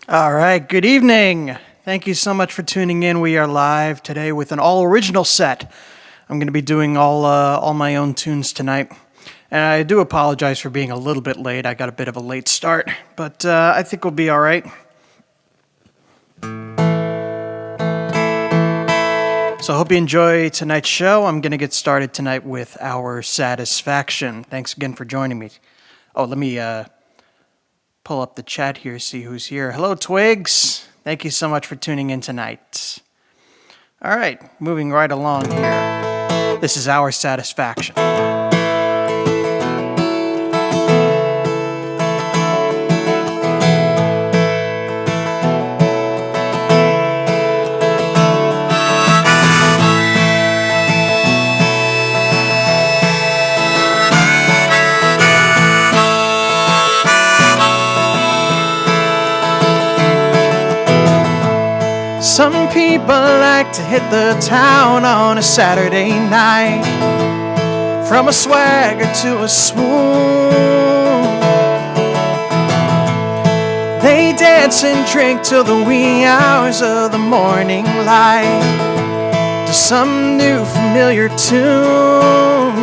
All right, good evening. Thank you so much for tuning in. We are live today with an all-original set. I'm going to be doing all my own tunes tonight. And I do apologize for being a little bit late. I got a bit of a late start, but I think we'll be all right. So I hope you enjoy tonight's show. I'm going to get started tonight with our Satisfaction. Thanks again for joining me. Oh, let me pull up the chat here, see who's here. Hello, Twigs. Thank you so much for tuning in tonight. All right, moving right along here. This is our Satisfaction. Some people like to hit the town on a Saturday night, from a swagger to a swoon. They dance and drink till the wee hours of the morning light to some new familiar tune.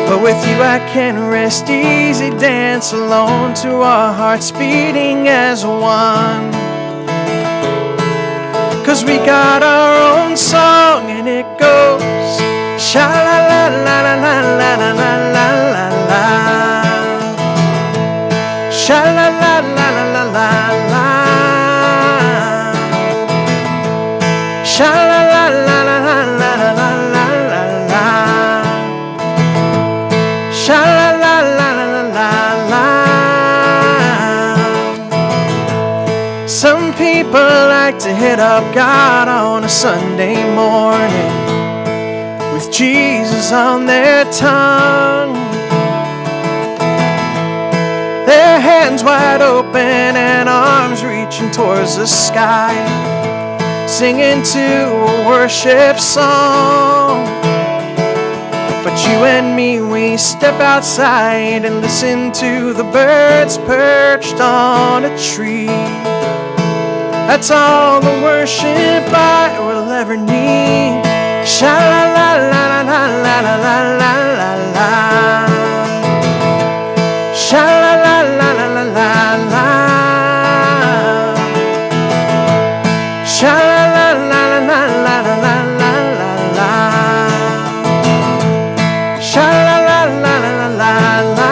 But with you I can rest easy, dance alone to our hearts beating as one. 'Cause we got our own song and it goes sha la la la la la la la la la la, sha la la la la la la la, sha la la la la la la la la la la, sha la la la la la la. Some people like to hit up God on a Sunday morning with Jesus on their tongue, their hands wide open and arms reaching towards the sky, singing to a worship song. But you and me, we step outside and listen to the birds perched on a tree. That's all the worship I will ever need. Sha la la la la la la la la la la, sha la la la la la la la, sha la la la la la la la la la la, sha la la la la la la la.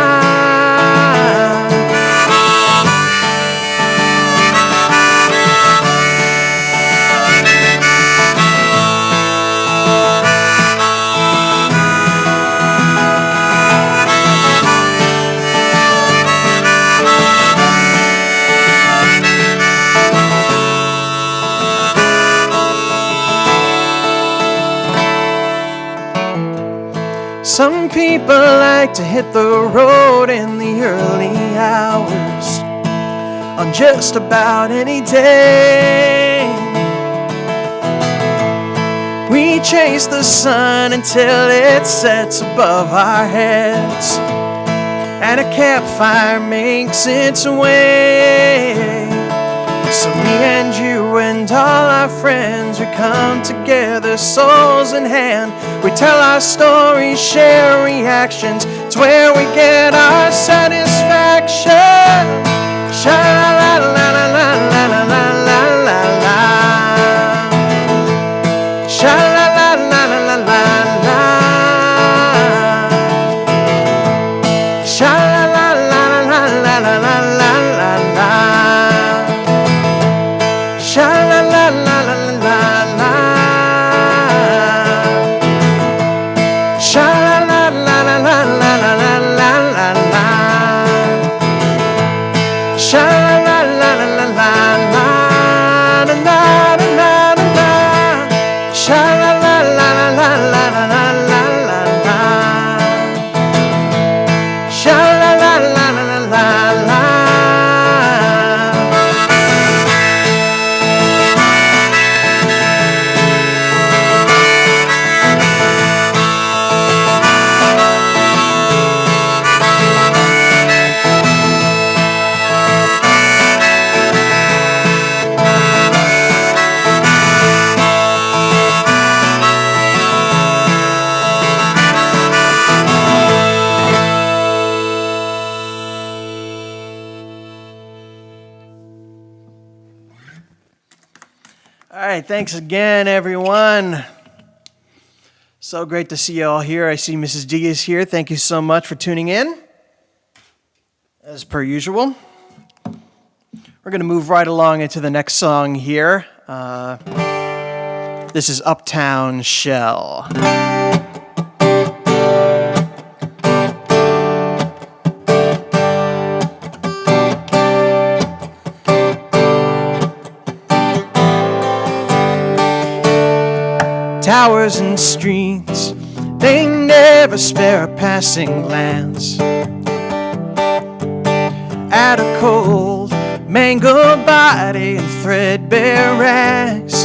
Some people like to hit the road in the early hours on just about any day. We chase the sun until it sets above our heads, and a campfire makes its way. So me and you and all our friends, we come together, souls in hand. We tell our stories, share reactions. It's where we get our satisfaction. Sha la la la la la la la la la la, sha la la la la la la la, sha la la la la la la la la la la, sha la la la la la la la, sha la la la la la la la la la la, sha la la All right, thanks again, everyone. So great to see you all here. I see Mrs. D is here. Thank you so much for tuning in, as per usual. We're going to move right along into the next song here. This is Uptown Shell. Towers and streets, they never spare a passing glance at a cold, mangled body in threadbare rags.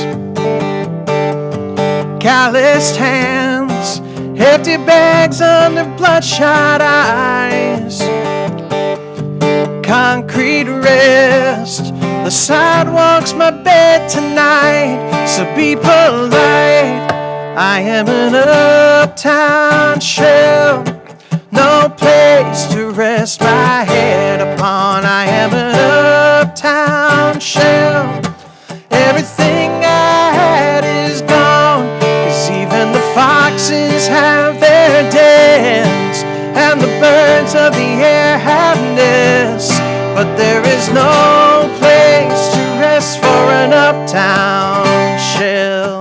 Calloused hands, empty bags under bloodshot eyes. Concrete rest, the sidewalk's my bed tonight, so be polite. I am an uptown shell, no place to rest my head upon. I am an uptown shell, everything I had is gone, 'cause even the foxes have their dens, and the birds of the air have nests, but there is no place to rest for an uptown shell.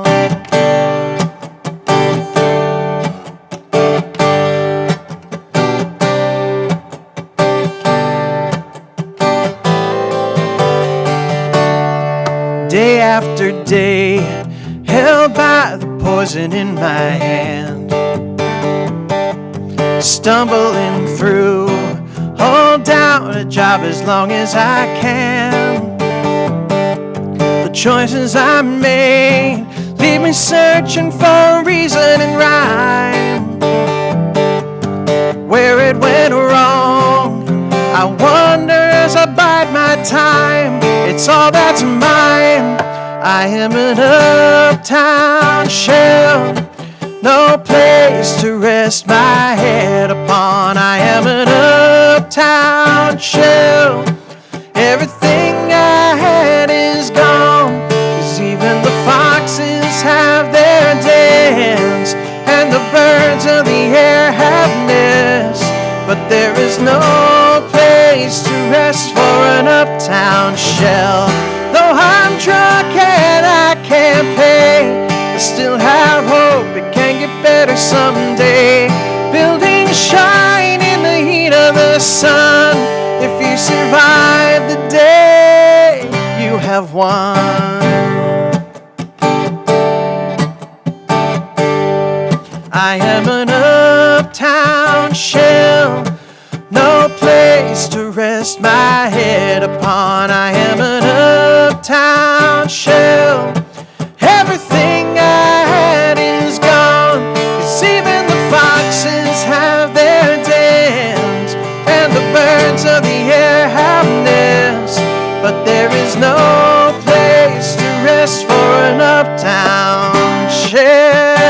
Day after day, held by the poison in my hand, stumbling through, hold down a job as long as I can. The choices I made leave me searching for reason and rhyme. Where it went wrong, I wonder as I bide my time. It's all that's mine. I am an uptown shell, no place to rest my head upon. I am an uptown shell, everything I had is gone, 'cause even the foxes have their dens, and the birds of the air have nests, but there is no place to rest for an uptown shell. Though I'm drunk and I can't pay, I still have hope it can get better someday. Buildings shine in the heat of the sun. If you survive the day, you have won. I am an uptown shell, no place to rest my head upon. I am an uptown shell, everything I had is gone, 'cause even the foxes have their dens, and the birds of the air have nests, but there is no place to rest for an uptown shell,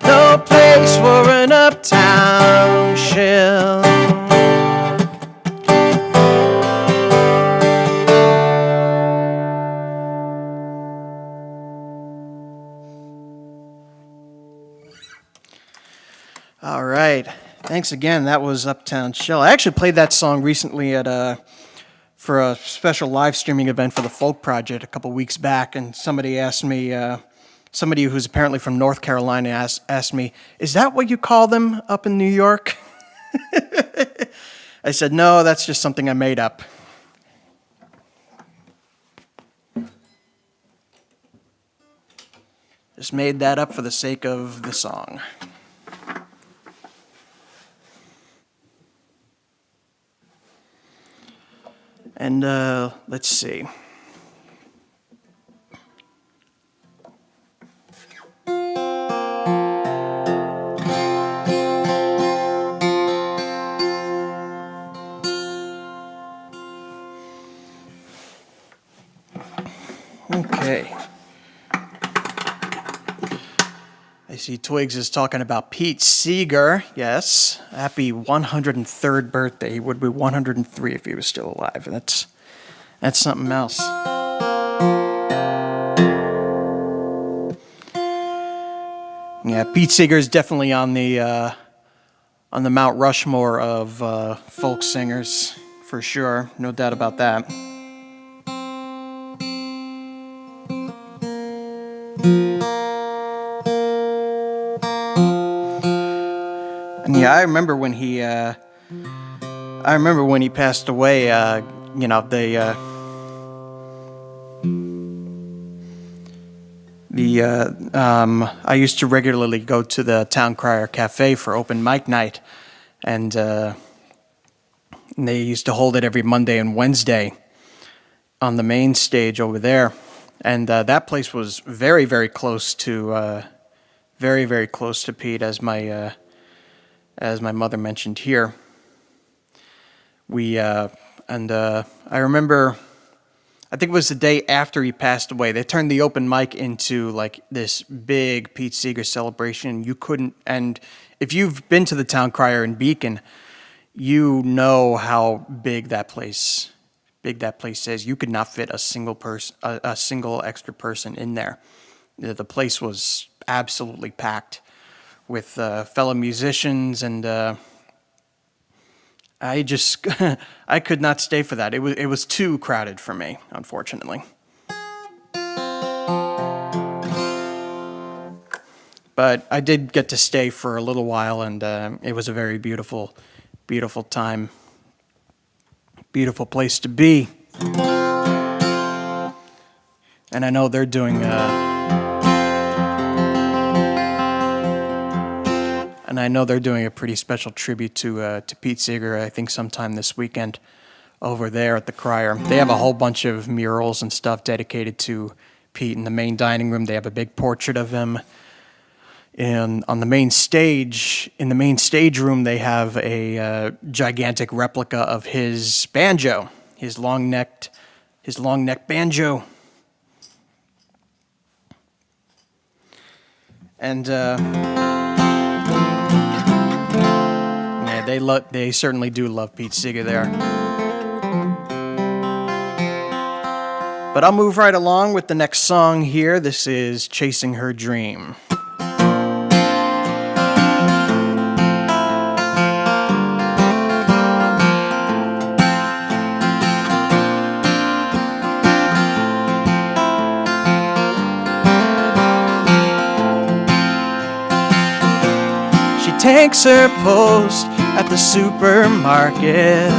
no place for an uptown shell. All right. Thanks again. That was Uptown Shell. I actually played that song recently for a special live streaming event for the Folk Project a couple weeks back, and somebody asked me, somebody who's apparently from North Carolina asked me, "Is that what you call them up in New York?" I said, "No, that's just something I made up." Just made that up for the sake of the song. And let's see. Okay. I see Twigs is talking about Pete Seeger. Yes. Happy 103rd birthday. He would be 103 if he was still alive. And That's something else. Yeah, Pete Seeger is definitely on the Mount Rushmore of folk singers, for sure. No doubt about that. And yeah, I remember when he passed away. I used to regularly go to the Town Crier Cafe for open mic night, and they used to hold it every Monday and Wednesday on the main stage over there. And that place was very, very close to, very, very close to Pete, as my mother mentioned here. I remember, I think it was the day after he passed away, they turned the open mic into like this big Pete Seeger celebration. You couldn't, and if you've been to the Town Crier in Beacon, you know how big that place is. You could not fit a single extra person in there. The place was absolutely packed with fellow musicians, and I could not stay for that. It was too crowded for me, unfortunately. But I did get to stay for a little while, and it was a very beautiful, beautiful time. Beautiful place to be. And I know they're doing a pretty special tribute to Pete Seeger, I think sometime this weekend over there at the Crier. They have a whole bunch of murals and stuff dedicated to Pete in the main dining room. They have a big portrait of him. And on the main stage, in the main stage room, they have a gigantic replica of his banjo, his long-necked banjo. And they certainly do love Pete Seeger there. But I'll move right along with the next song here. This is Chasing Her Dream. Takes her post at the supermarket,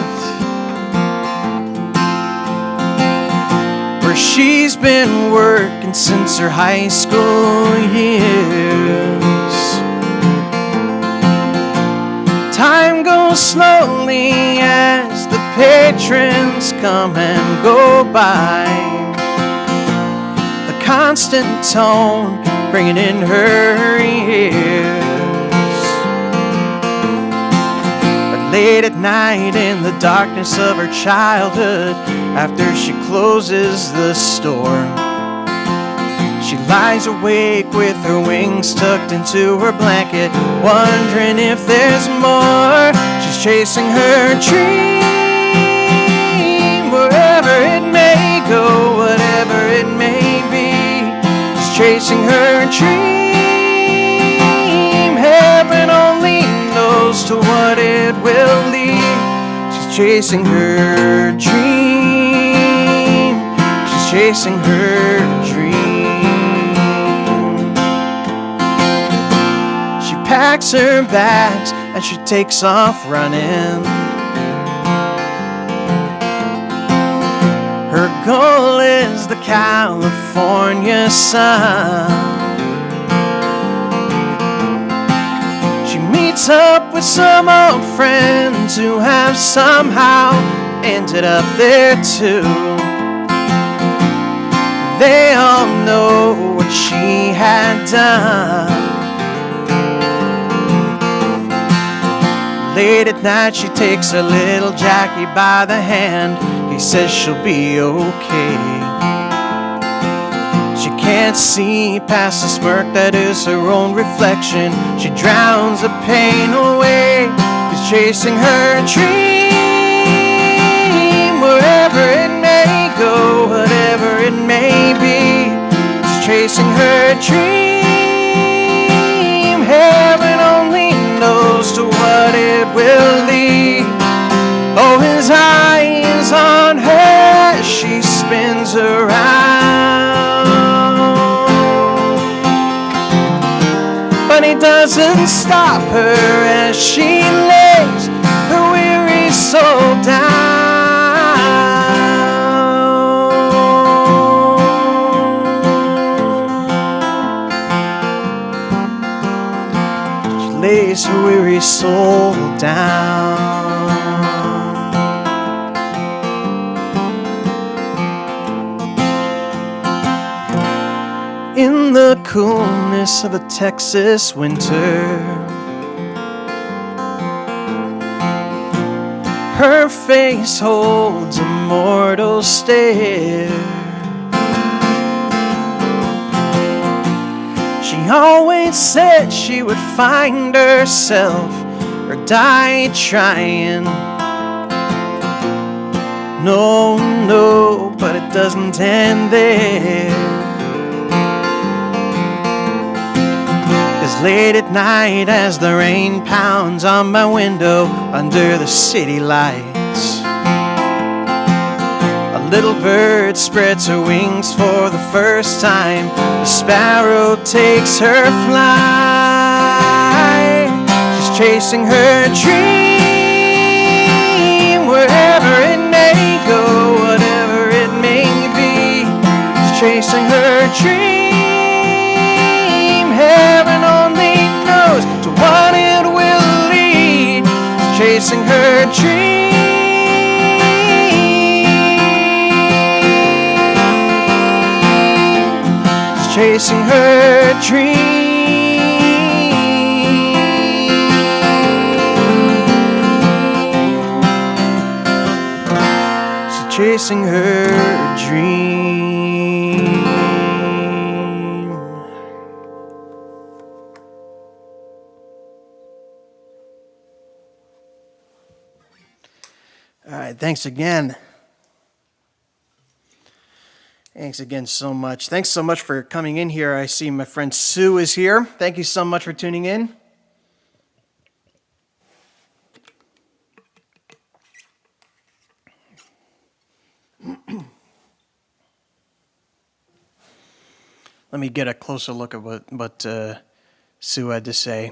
where she's been working since her high school years. Time goes slowly as the patrons come and go by, the constant tone ringing in her ears. Late at night in the darkness of her childhood, after she closes the store, she lies awake with her wings tucked into her blanket, wondering if there's more. She's chasing her dream, wherever it may go, whatever it may be. She's chasing her dream, heaven only knows to what it will lead. She's chasing her dream. She's chasing her dream. She packs her bags and she takes off running. Her goal is the California sun. Meets up with some old friends who have somehow ended up there too. They all know what she had done. Late at night she takes her little Jackie by the hand. He says she'll be okay. She can't see past the smirk that is her own reflection. She drowns the pain away. She's chasing her dream, wherever it may chasing her dream. Heaven only knows to what it will lead. Oh, his eye is on her as she spins around. But he doesn't stop her as she lays her weary soul down. She lays her weary soul down. In the coolness of a Texas winter, her face holds a mortal stare. She always said she would find herself or die trying. No, but it doesn't end there. Late at night as the rain pounds on my window under the city lights, a little bird spreads her wings for the first time. The sparrow takes her flight. She's chasing her dream wherever it may go, whatever it may be. She's chasing her dream. Heaven only knows to what it will lead. She's chasing her dream. She's chasing her dream. She's chasing her dream. All right, thanks again. Thanks again so much. Thanks so much for coming in here. I see my friend Sue is here. Thank you so much for tuning in. Let me get a closer look at what Sue had to say.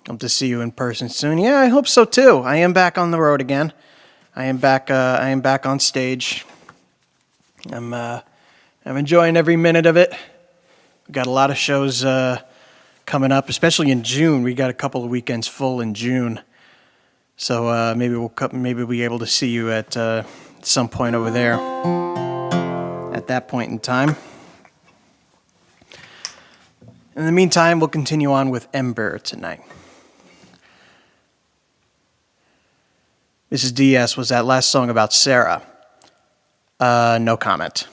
Hope to see you in person soon. Yeah, I hope so too. I am back on the road again. I am back on stage. I'm enjoying every minute of it. We've got a lot of shows coming up, especially in June. We got a couple of weekends full in June. So maybe we'll be able to see you at some point over there at that point in time. In the meantime, we'll continue on with Ember tonight. Mrs. DS, was that last song about Sarah? No comment.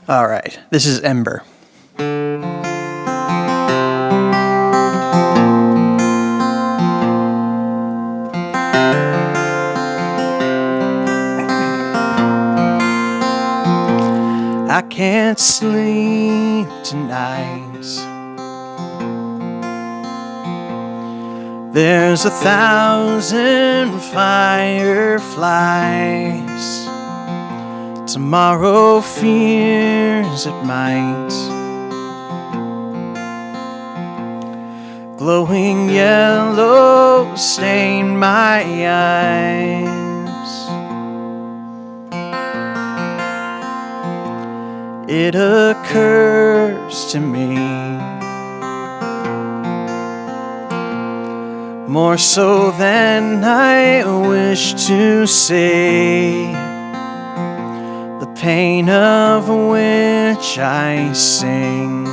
All right, this is Ember. I can't sleep tonight. There's 1,000 fireflies. Tomorrow fears it might. Glowing yellow stain my eyes. It occurs to me, more so than I wish to say, the pain of which I sing,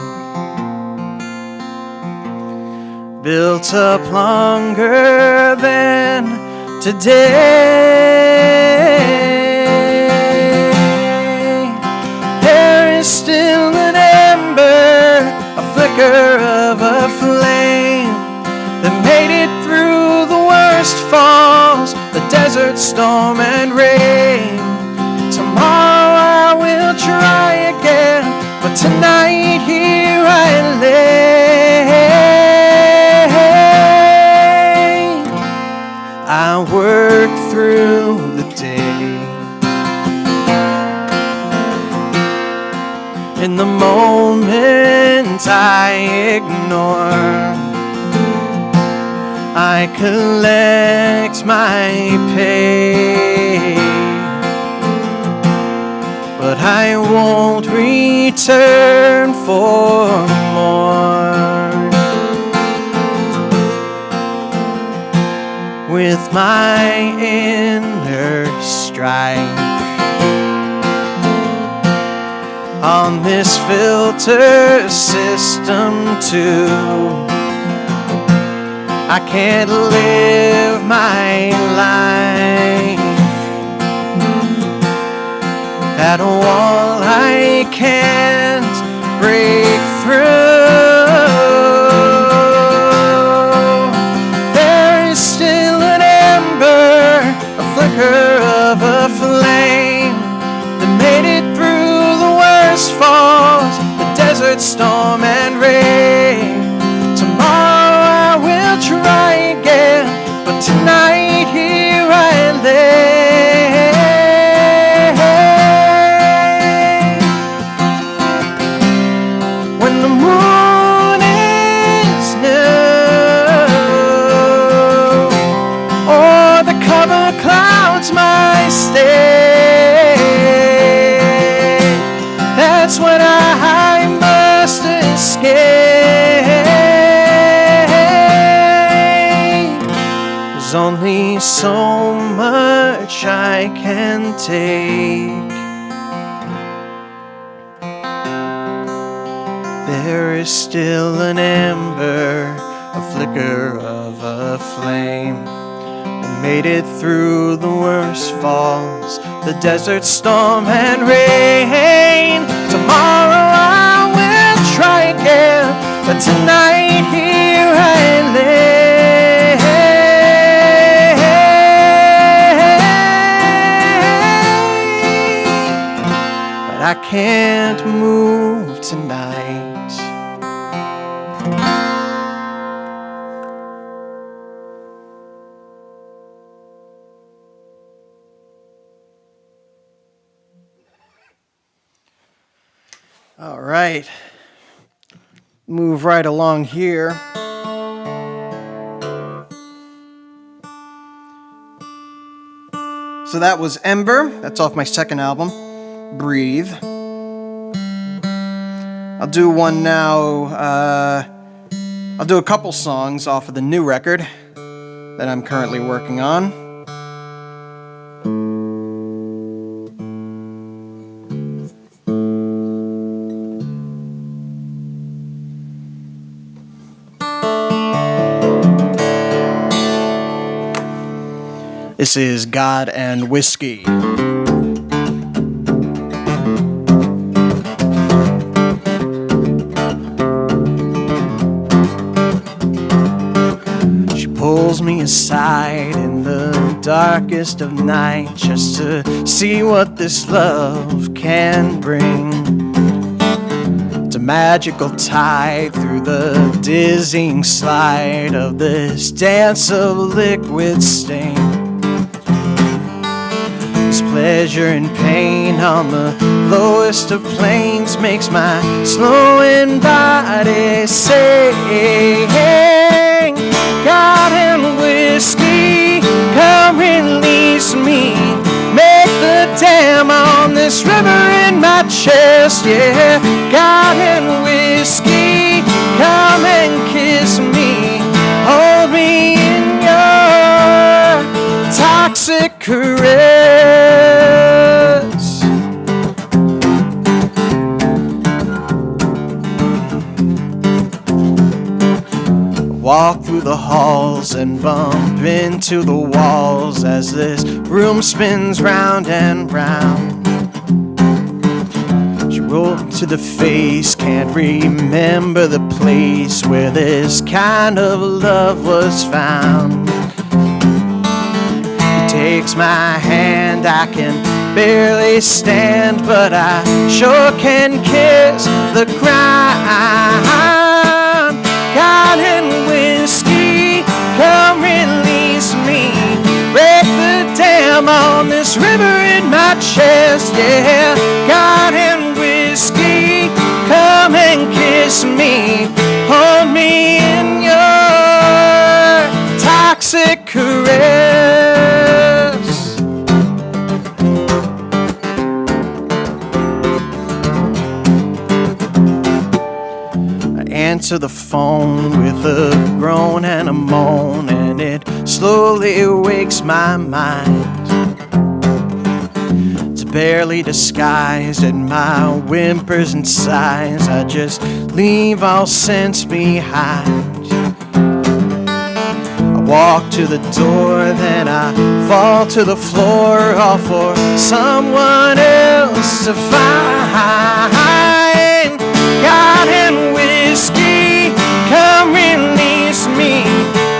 built up longer than today. flicker of a flame that made it through the worst falls, the desert, storm, and rain. Tomorrow I will try again, but tonight here I lay. I work through the day. In the moment I ignore, I collect my pay, but I won't return for more. With my inner strife on this filter system too, I can't live my life at a wall I can't break through. There is still an ember, a flicker of a flame that made it through the worst falls, the desert, storm, and rain. Tomorrow I will try again, but tonight here I lay. When the moon is new, or the cover clouds my stay, that's when I must escape. There's only so much I can take. There is still an ember, a flicker of a flame that made it through the worst falls, the desert, storm, and rain. Tomorrow I will try again, but tonight here I lay. But I can't move tonight. All right, move right along here. So that was Ember. That's off my second album, Breathe. I'll do one now. I'll do a couple songs off of the new record that I'm currently working on. This is God and Whiskey. She pulls me aside in the darkest of night just to see what this love can bring. It's a magical tide through the dizzying slide of this dance of liquid stain. Pleasure and pain on the lowest of planes makes my slowing body sing. God and whiskey, come release me. Make the dam on this river in my chest, yeah. God and whiskey, come and kiss me. Hold me in your toxic caress. Walk through the halls and bump into the walls as this room spins round and round. She rope to the face, can't remember the place where this kind of love was found. He takes my hand, I can barely stand, but I sure can kiss the ground. God and whiskey, come release me. Break the dam on this river in my chest, yeah. God and whiskey, come and kiss me. Hold me in your toxic caress. I answer the phone with a groan and a moan, and it slowly wakes my mind. It's barely disguised in my whimpers and sighs. I just leave all sense behind. I walk to the door, then I fall to the floor, all for someone else to find. God and whiskey, come release me.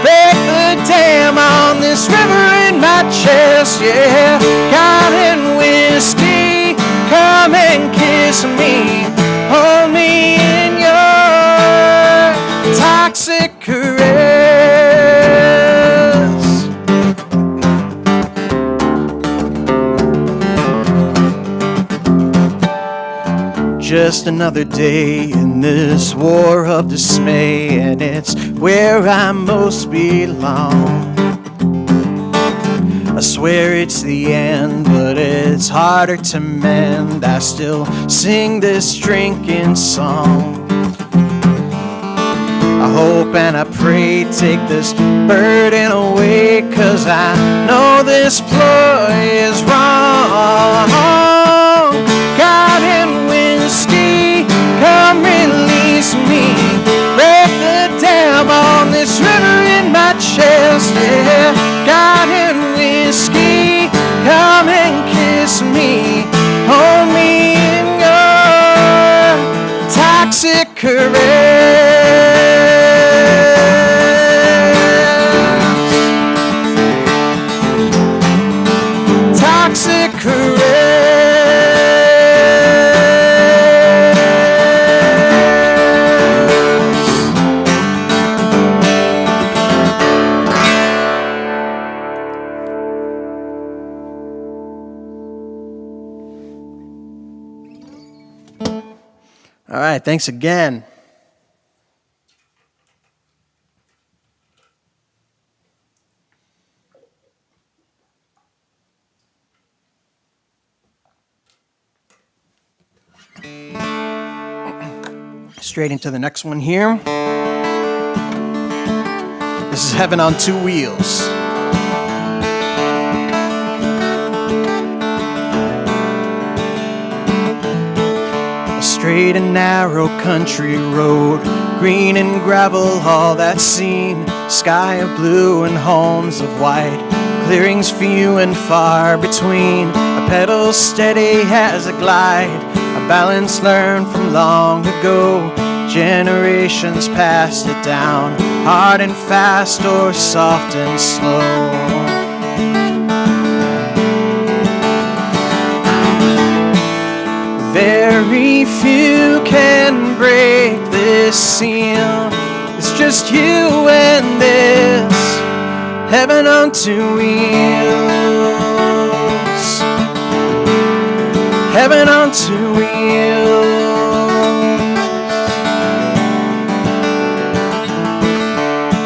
Break the dam on this river in my chest, yeah. God and whiskey, come and kiss me. Hold me in your toxic caress. Just another day in this war of dismay, and it's where I most belong. I swear it's the end, but it's harder to mend. I still sing this drinking song. I hope and I pray, take this burden away, 'cause I know this ploy is wrong. God and whiskey, come release me. Break the dam on this river in my chest, yeah. God and whiskey, come and kiss me. Hold me in your toxic caress. Toxic caress. All right, thanks again. Straight into the next one here. This is Heaven on Two Wheels. A straight and narrow country road, green and gravel, all that's seen. Sky of blue and homes of white, clearings few and far between. A pedal steady as a glide, a balance learned from long ago. Generations passed it down, hard and fast or soft and slow. Very few can break this seal. It's just you and this heaven on two wheels. Heaven on two wheels.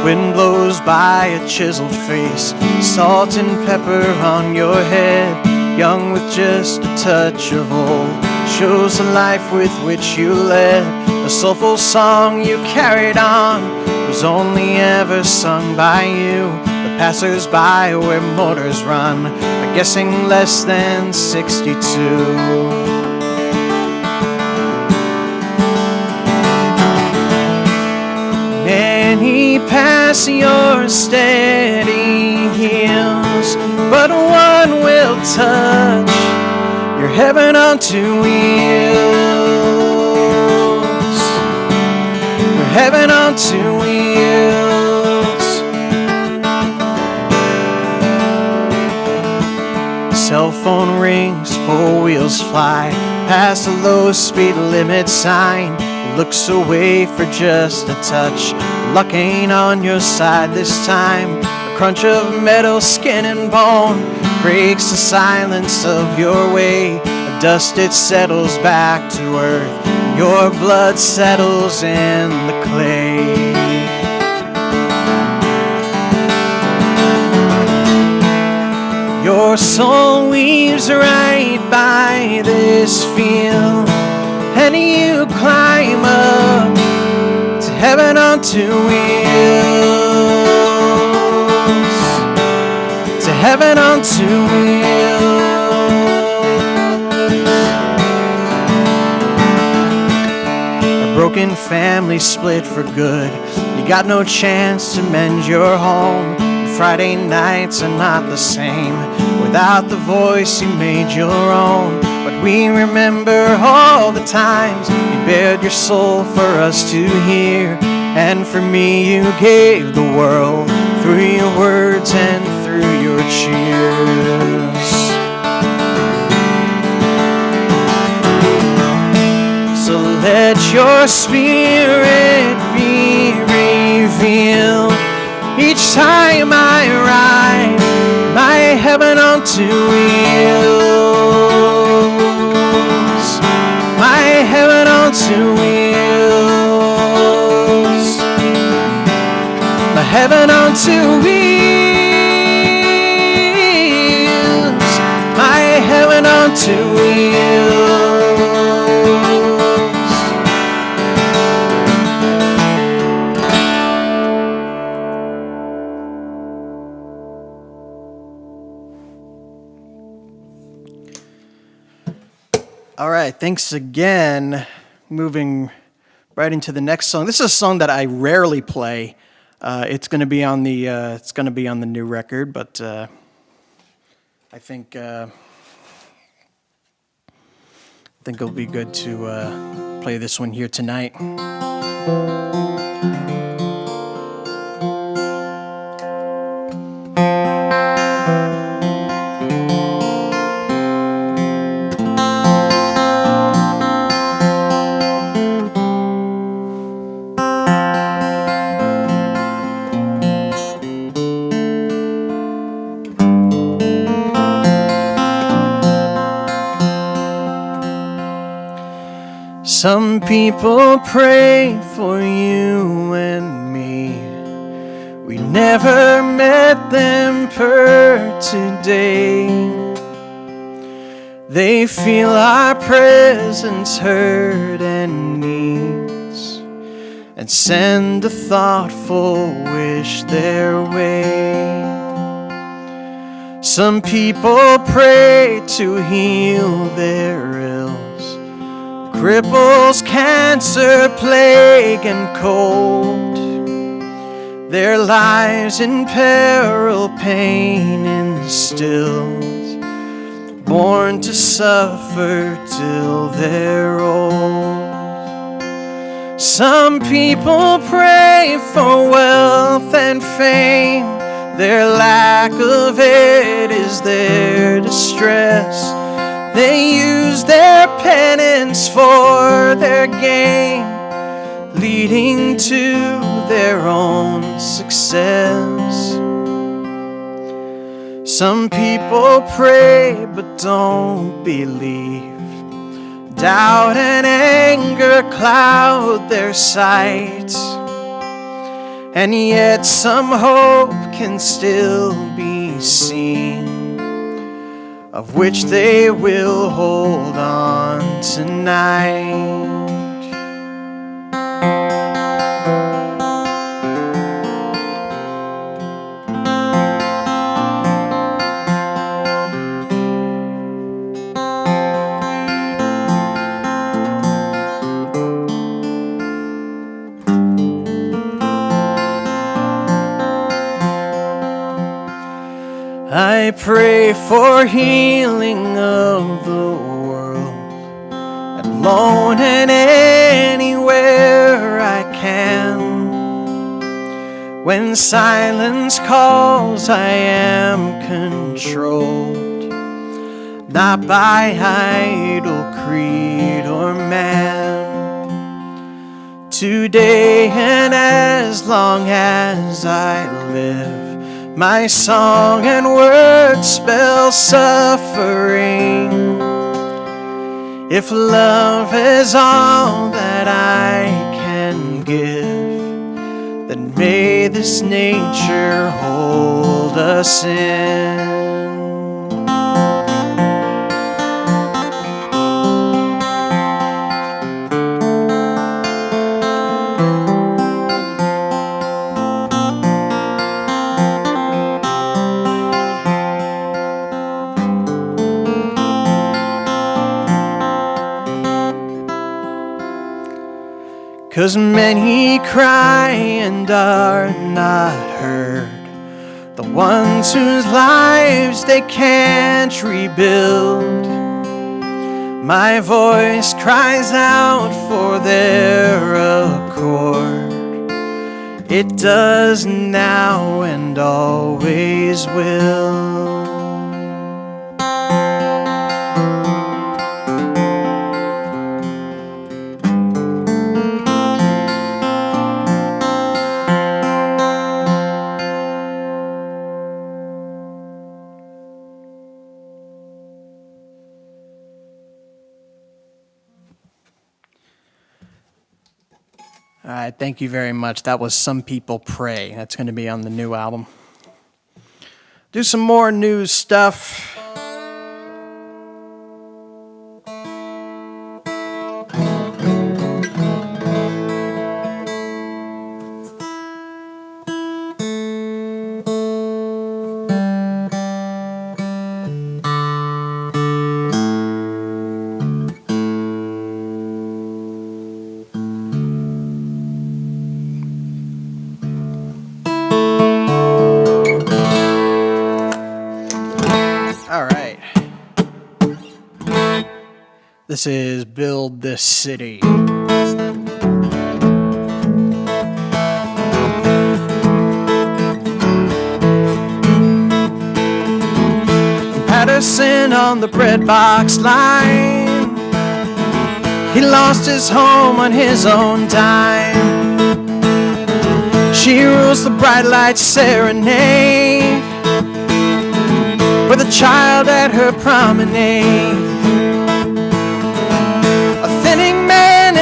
Wind blows by a chiseled face, salt and pepper on your head. Young with just a touch of old, shows the life with which you led. A soulful song you carried on was only ever sung by you. The passers-by where motors run are guessing less than 62. Many pass your steady heels, but one will touch your heaven on two wheels. heaven on two wheels. Cell phone rings, four wheels fly past a low speed limit sign. He looks away for just a touch. Luck ain't on your side this time. A crunch of metal, skin and bone breaks the silence of your way. A dust, it settles back to earth. Your blood settles in the clay. Your soul weaves right by this field, and you climb up to heaven on two wheels, to heaven on two wheels. A broken family split for good. You got no chance to mend your home. Friday nights are not the same without the voice you made your own. But we remember all the times you bared your soul for us to hear. And for me you gave the world through your words and through your cheers. So let your spirit be revealed each time I ride my heaven on two wheels, my heaven on two wheels, my heaven on two wheels, my heaven on two wheels. All right, thanks again. Moving right into the next song. This is a song that I rarely play. It's going to be on the new record, but I think it'll be good to play this one here tonight. Some people pray for you and me. We never met them per today. They feel our presence, hurt and needs, and send a thoughtful wish their way. Some people pray to heal their ills, cripples, cancer, plague, and cold. Their lives in peril, pain instilled, born to suffer till they're old. Some people pray for wealth and fame. Their lack of it is their distress. They use their penance for their gain, leading to their own success. Some people pray but don't believe. Doubt and anger cloud their sight, and yet some hope can still be seen, of which they will hold on tonight. I pray for healing of the world, alone and anywhere I can. When silence calls, I am controlled, not by idle creed or man. Today and as long as I live, my song and words spell suffering. If love is all that I can give, then may this nature hold us in. Cause many cry and are not heard, the ones whose lives they can't rebuild. My voice cries out for their accord. It does now and always will. All right, thank you very much. That was Some People Pray. That's going to be on the new album. Do some more news stuff. This is Build This City. Patterson on the bread box line. He lost his home on his own dime. She rules the bright light serenade with a child at her promenade.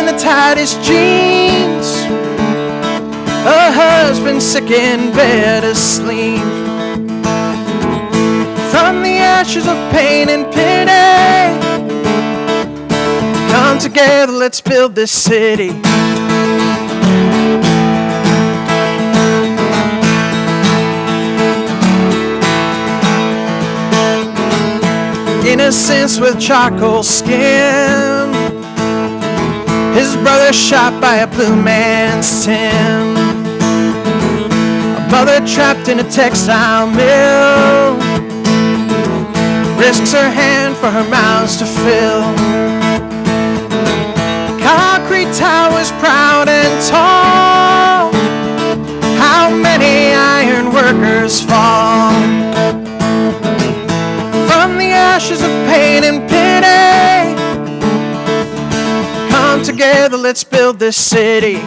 The tightest jeans, a husband sick in bed asleep. From the ashes of pain and pity, come together, let's build this city. Innocence with charcoal skin, his brother shot by a blue man's tin. A mother trapped in a textile mill risks her hand for her mouths to fill. Concrete towers proud and tall, how many iron workers fall. From the ashes of pain and pity, come together, let's build this city.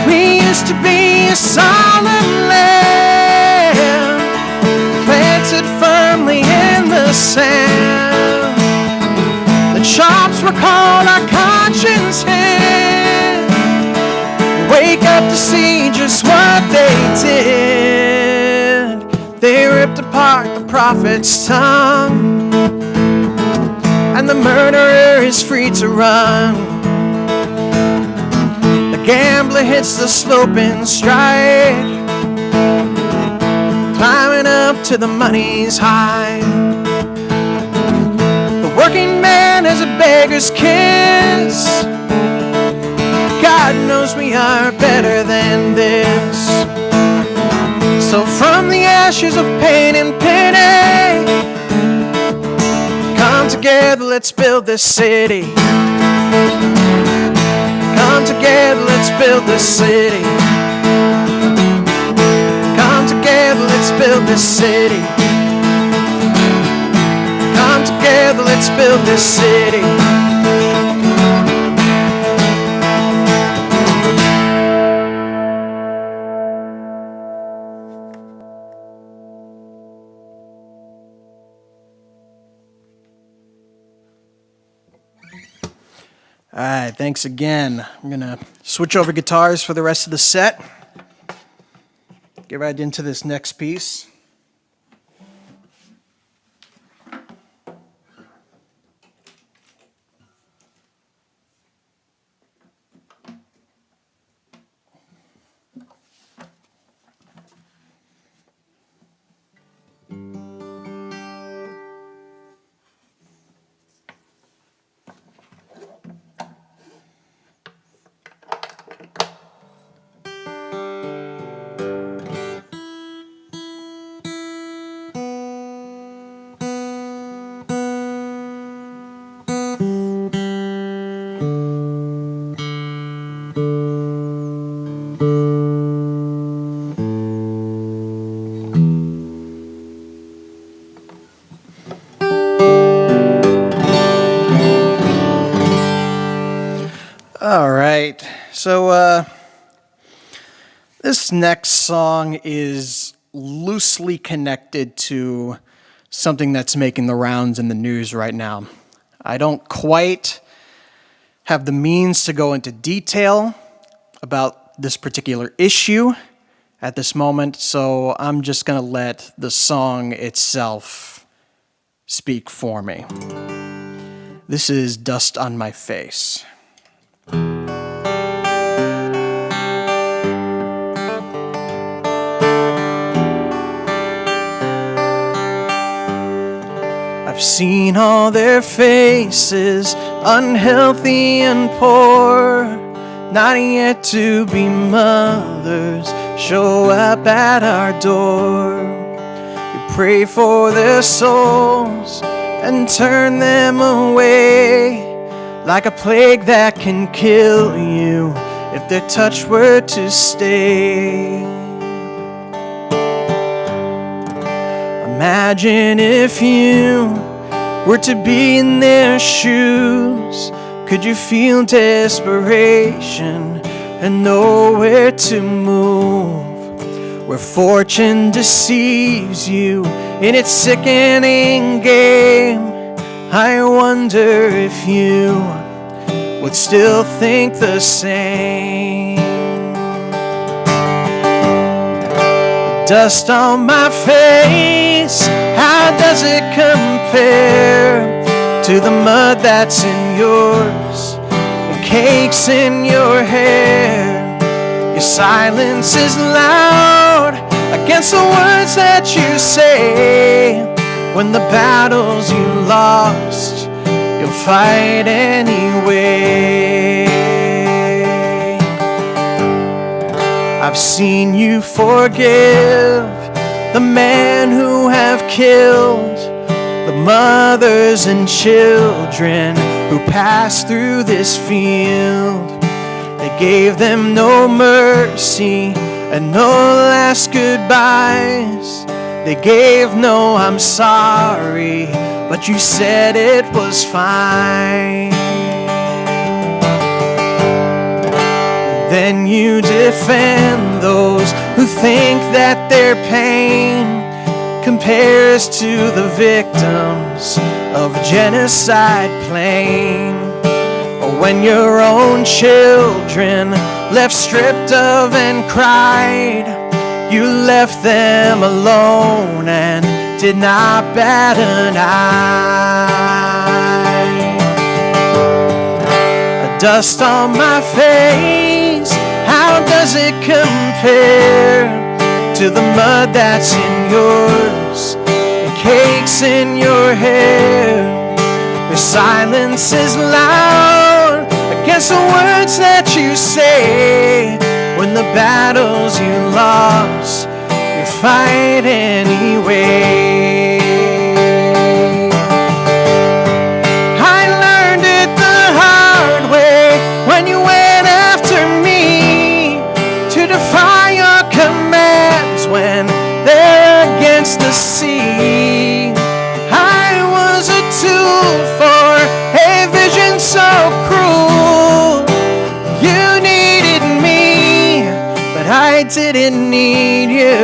We used to be a solemn land, planted firmly in the sand. The chops were called our conscience hand. Wake up to see just what they did. They ripped apart the prophet's tongue, and the murderer is free to run. The gambler hits the slope in stride, climbing up to the money's high. The working man has a beggar's kiss. God knows we are better than this. So from the ashes of pain and pity, together, let's build this city. Come together, let's build this city. Come together, let's build this city. Come together, let's build this city. All right, thanks again. I'm going to switch over guitars for the rest of the set. Get right into this next piece. All right, so this next song is loosely connected to something that's making the rounds in the news right now. I don't quite have the means to go into detail about this particular issue at this moment, so I'm just going to let the song itself speak for me. This is Dust on My Face. I've seen all their faces, unhealthy and poor, not yet to be mothers, show up at our door. You pray for their souls and turn them away, like a plague that can kill you if their touch were to stay. Imagine if you were to be in their shoes. Could you feel desperation and nowhere to move? Where fortune deceives you in its sickening game, I wonder if you would still think the same. Dust on my face, how does it compare to the mud that's in yours, the cakes in your hair? Your silence is loud against the words that you say. When the battles you lost, you'll fight anyway. I've seen you forgive the men who have killed the mothers and children who passed through this field. They gave them no mercy and no last goodbyes. They gave no I'm sorry, but you said it was fine. Then you defend those who think that their pain compares to the victims of a genocide plain. Or when your own children left stripped of and cried, you left them alone and did not bat an eye. A dust on my face, how does it compare to the mud that's in yours, the cakes in your hair? Your silence is loud against the words that you say. When the battles you lost, you fight anyway. I didn't need you.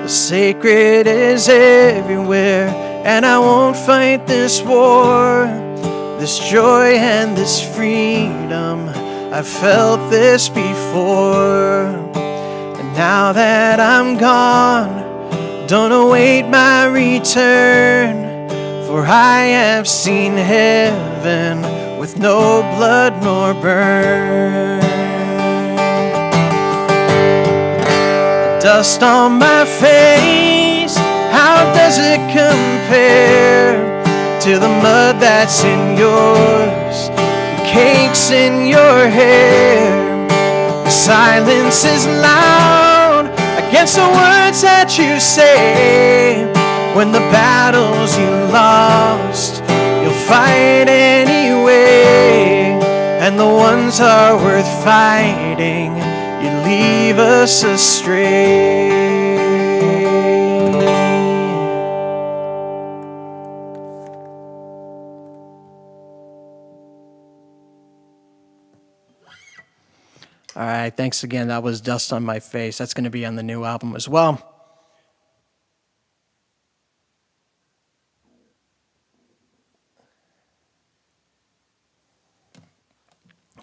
The sacred is everywhere, and I won't fight this war. This joy and this freedom, I've felt this before. And now that I'm gone, don't await my return, for I have seen heaven with no blood nor burn. The dust on my face, how does it compare to the mud that's in yours, the cakes in your hair? The silence is loud against the words that you say. When the battles you lost, you'll fight anyway. And the ones are worth fighting, you leave us astray. All right, thanks again. That was Dust on My Face. That's going to be on the new album as well.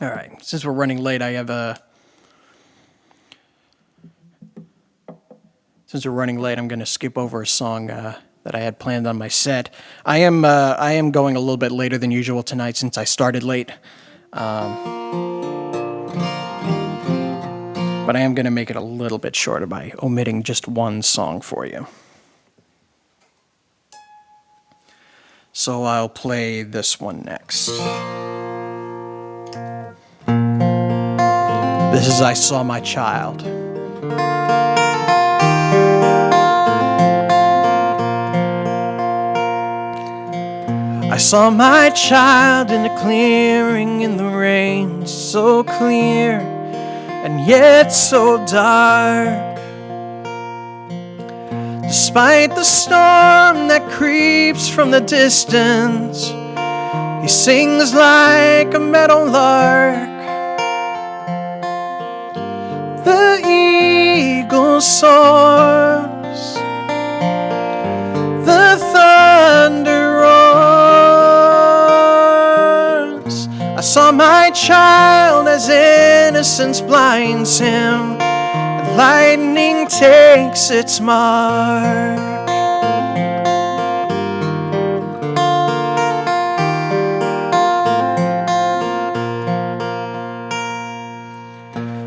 All right, since we're running late, I'm going to skip over a song that I had planned on my set. I am going a little bit later than usual tonight since I started late. But I am going to make it a little bit shorter by omitting just one song for you. So I'll play this one next. This is I Saw My Child. I saw my child in a clearing in the rain, so clear and yet so dark. Despite the storm that creeps from the distance, he sings like a meadowlark. The eagle soars, the thunder roars. I saw my child as innocence blinds him, and lightning takes its mark.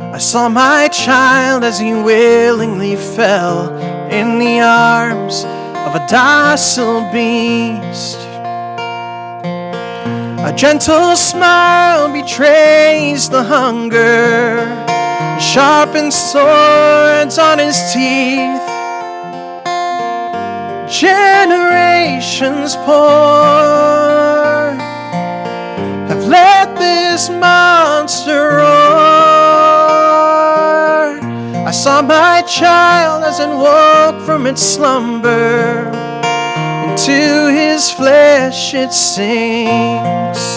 I saw my child as he willingly fell in the arms of a docile beast. A gentle smile betrays the hunger, sharpened swords on his teeth. Generations poor have let this monster roar. I saw my child as it woke from its slumber, into his flesh it sinks.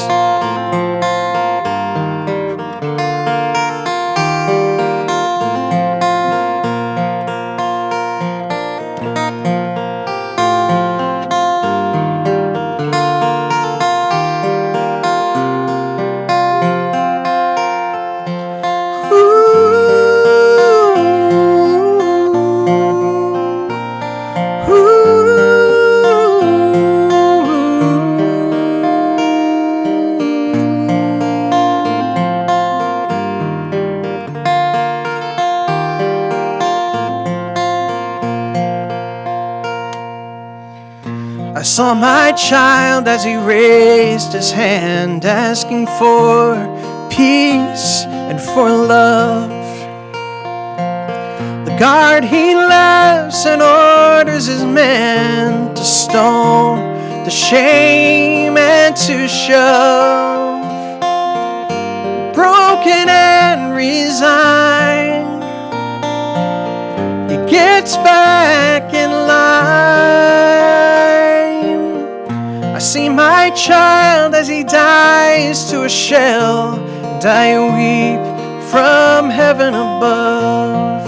I saw my child as he raised his hand, asking for peace and for love. The guard he laughs and orders his men to stone, to shame and to shove. Broken and resigned, he gets back in line. I see my child as he dies to a shell, and I weep from heaven above.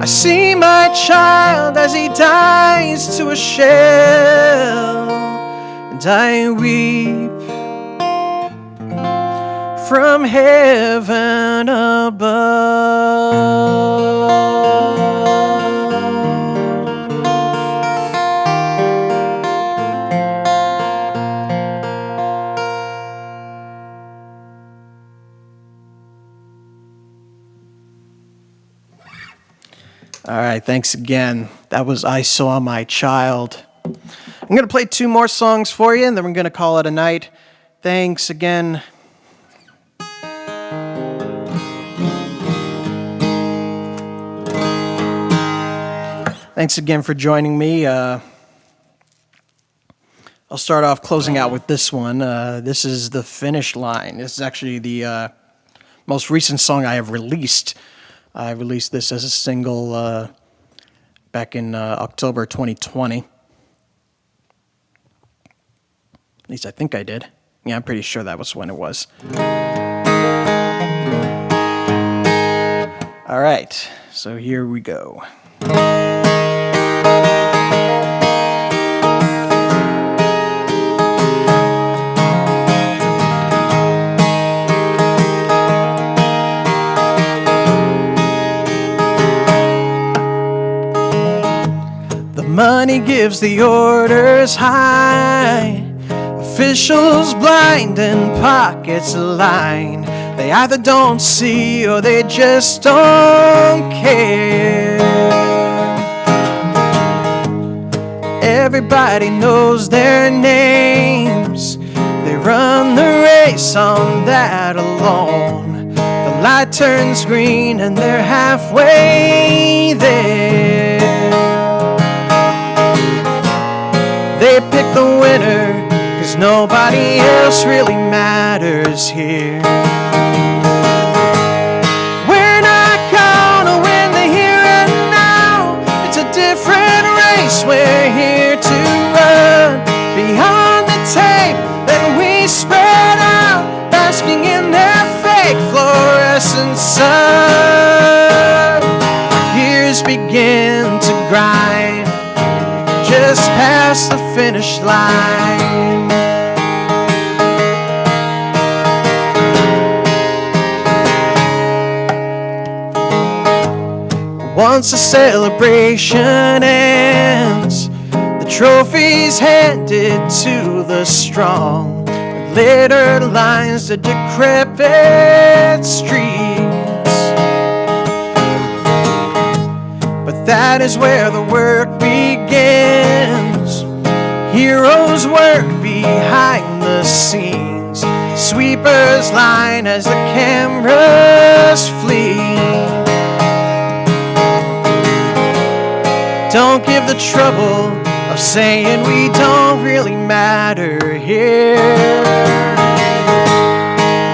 I see my child as he dies to a shell, and I weep from heaven above. All right, thanks again. That was I Saw My Child. I'm going to play 2 more songs for you, and then we're going to call it a night. Thanks again. Thanks again for joining me. I'll start off closing out with this one. This is The Finish Line. This is actually the most recent song I have released. I released this as a single back in October 2020. At least I think I did. Yeah, I'm pretty sure that was when it was. All right, so here we go. Money gives the orders high, officials blind and pockets line. They either don't see or they just don't care. Everybody knows their names, they run the race on that alone. The light turns green and they're halfway there. They pick the winner, 'cause nobody else really matters here. We're not gonna win the here and now. It's a different race, we're here to run. Beyond the tape, then we spread out, basking in their fake fluorescent sun. Years begin to grind, just past the finish line. Once the celebration ends, the trophy's handed to the strong, littered lines the decrepit streets. But that is where the work begins. Heroes work behind the scenes. Sweepers line as the cameras flee. Don't give the trouble of saying we don't really matter here.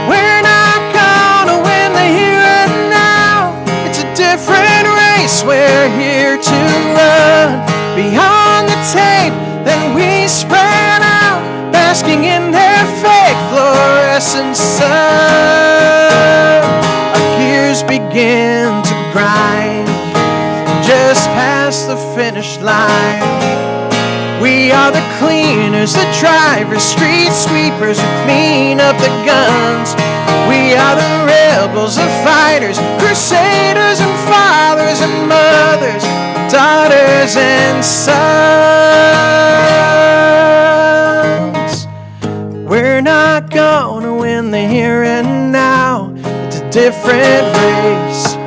We're not gonna win the here and now. It's a different race, we're here to run. Beyond the tape, then we spread out, basking in their fake fluorescent sun. Our gears begin to grind, just past the finish line. We are the cleaners, the drivers, street sweepers who clean up the guns. We are the rebels, the fighters, crusaders and fathers and mothers, daughters and sons. We're not gonna win the here and now. It's a different race.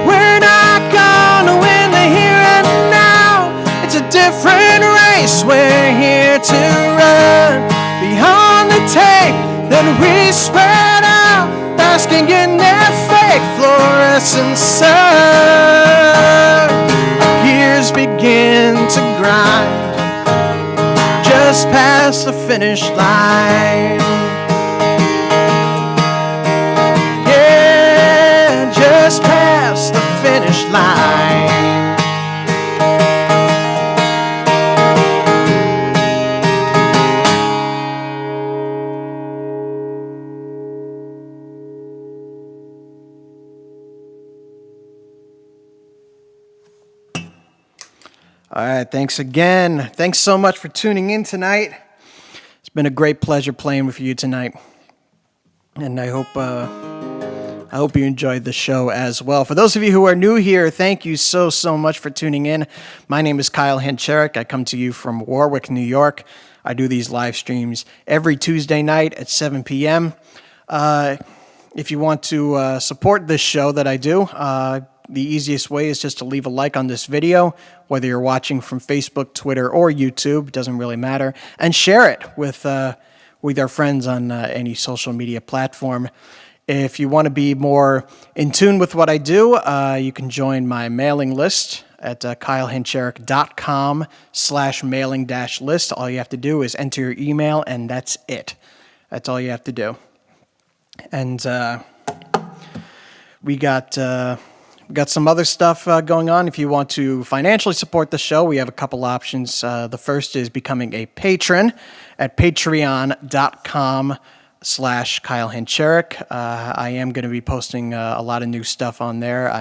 We're not gonna win the here and now. It's a different race. We're here to run. Beyond the tape, then we spread out, basking in their fake fluorescent sun. Gears begin to grind, just past the finish line. Yeah, just past the finish line. All right, thanks again. Thanks so much for tuning in tonight. It's been a great pleasure playing with you tonight, and I hope you enjoyed the show as well. For those of you who are new here, thank you so much for tuning in. My name is Kyle Hancherek. I come to you from Warwick, New York. I do these live streams every Tuesday night at 7 p.m. If you want to support this show that I do, the easiest way is just to leave a like on this video, whether you're watching from Facebook, Twitter, or YouTube, doesn't really matter, and share it with our friends on any social media platform. If you want to be more in tune with what I do, you can join my mailing list at kylehancherek.com/mailing-list. All you have to do is enter your email, and that's it. That's all you have to do. And we got some other stuff going on. If you want to financially support the show, we have a couple options. The first is becoming a patron at patreon.com/Kyle Hancherek. I am going to be posting a lot of new stuff on there.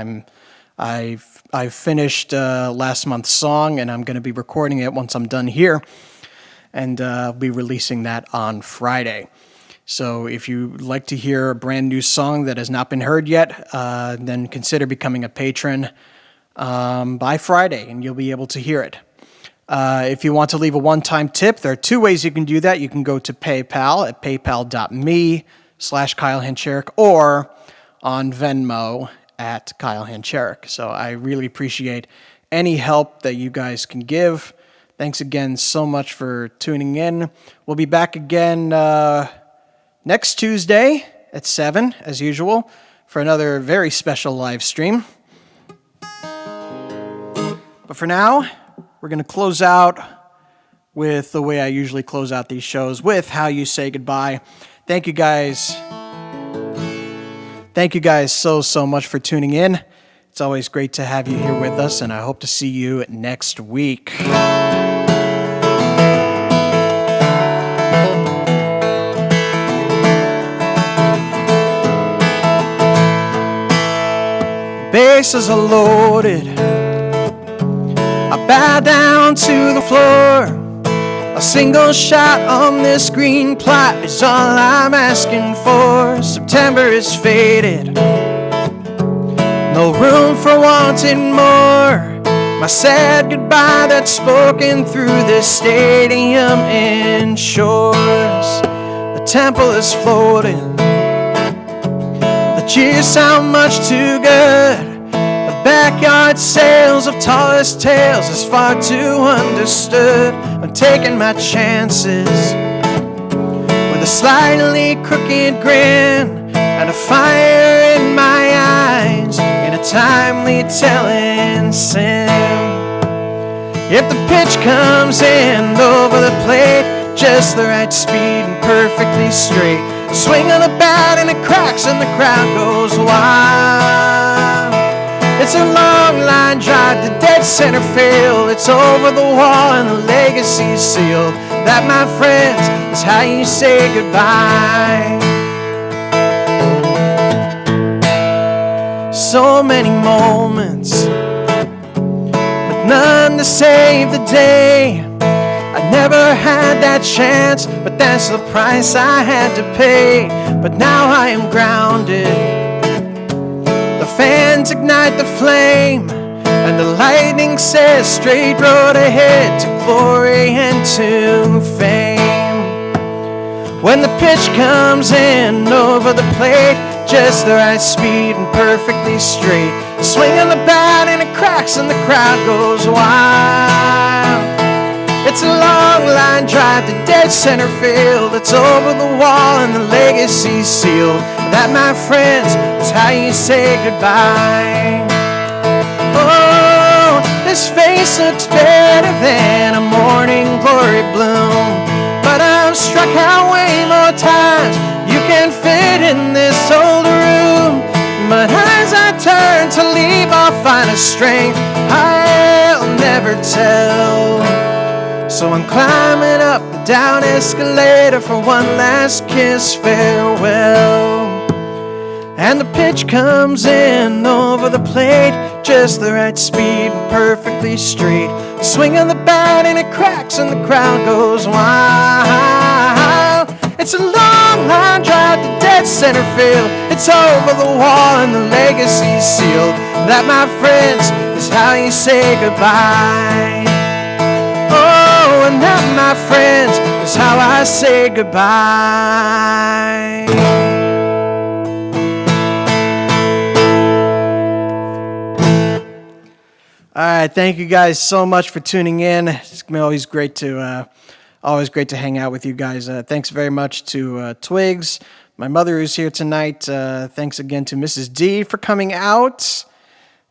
I've finished last month's song, and I'm going to be recording it once I'm done here, and I'll be releasing that on Friday. So if you'd like to hear a brand new song that has not been heard yet, then consider becoming a patron by Friday, and you'll be able to hear it. If you want to leave a one-time tip, there are two ways you can do that. You can go to PayPal at paypal.me/Kyle Hancherek, or on Venmo at Kyle Hancherek. So I really appreciate any help that you guys can give. Thanks again so much for tuning in. We'll be back again next Tuesday at 7, as usual, for another very special live stream. But for now, we're going to close out with the way I usually close out these shows, with How You Say Goodbye. Thank you guys. Thank you guys so much for tuning in. It's always great to have you here with us, and I hope to see you next week. Bases are loaded. I bow down to the floor. A single shot on this green plot is all I'm asking for. September is faded. No room for wanting more. My sad goodbye that's spoken through this stadium ensures. The temple is floating. The cheers sound much too good. The backyard sales of tallest tales is far too understood. I'm taking my chances with a slightly crooked grin and a fire in my eyes in a timely telling sin. If the pitch comes in over the plate, just the right speed and perfectly straight, the swing of the bat and it cracks and the crowd goes wild. It's a long line drive to dead center field. It's over the wall and the legacy's sealed. That, my friends, is how you say goodbye. So many moments, but none to save the day. I never had that chance, but that's the price I had to pay. But now I am grounded. The fans ignite the flame, and the lightning says straight road ahead to glory and to fame. When the pitch comes in over the plate, just the right speed and perfectly straight, the swing of the bat and it cracks and the crowd goes wild. It's a long line drive to dead center field. It's over the wall and the legacy's sealed. That, my friends, is how you say goodbye. Oh, this face looks better than a morning glory bloom, but I'm struck how way more times you can fit in this old room. But as I turn to leave, I'll find a strength I'll never tell. So I'm climbing up the down escalator for one last kiss farewell. and the pitch comes in over the plate, just the right speed and perfectly straight. Swing on the bat and it cracks and the crowd goes wild. It's a long line drive to dead center field. It's over the wall and the legacy's sealed. That, my friends, is how you say goodbye. Oh, and that, my friends, is how I say goodbye. All right, thank you guys so much for tuning in. It's always great to hang out with you guys. Thanks very much to Twigs, my mother who's here tonight. Thanks again to Mrs. D for coming out.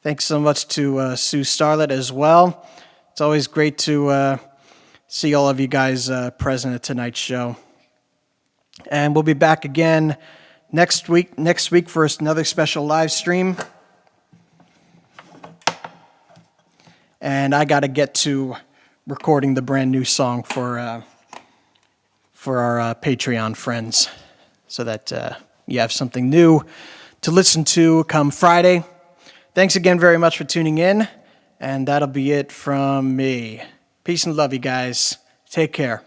Thanks so much to Sue Starlet as well. It's always great to see all of you guys present at tonight's show. And we'll be back again next week for another special live stream. And I got to get to recording the brand new song for our Patreon friends, so that you have something new to listen to come Friday. Thanks again very much for tuning in, and that'll be it from me. Peace and love, you guys. Take care.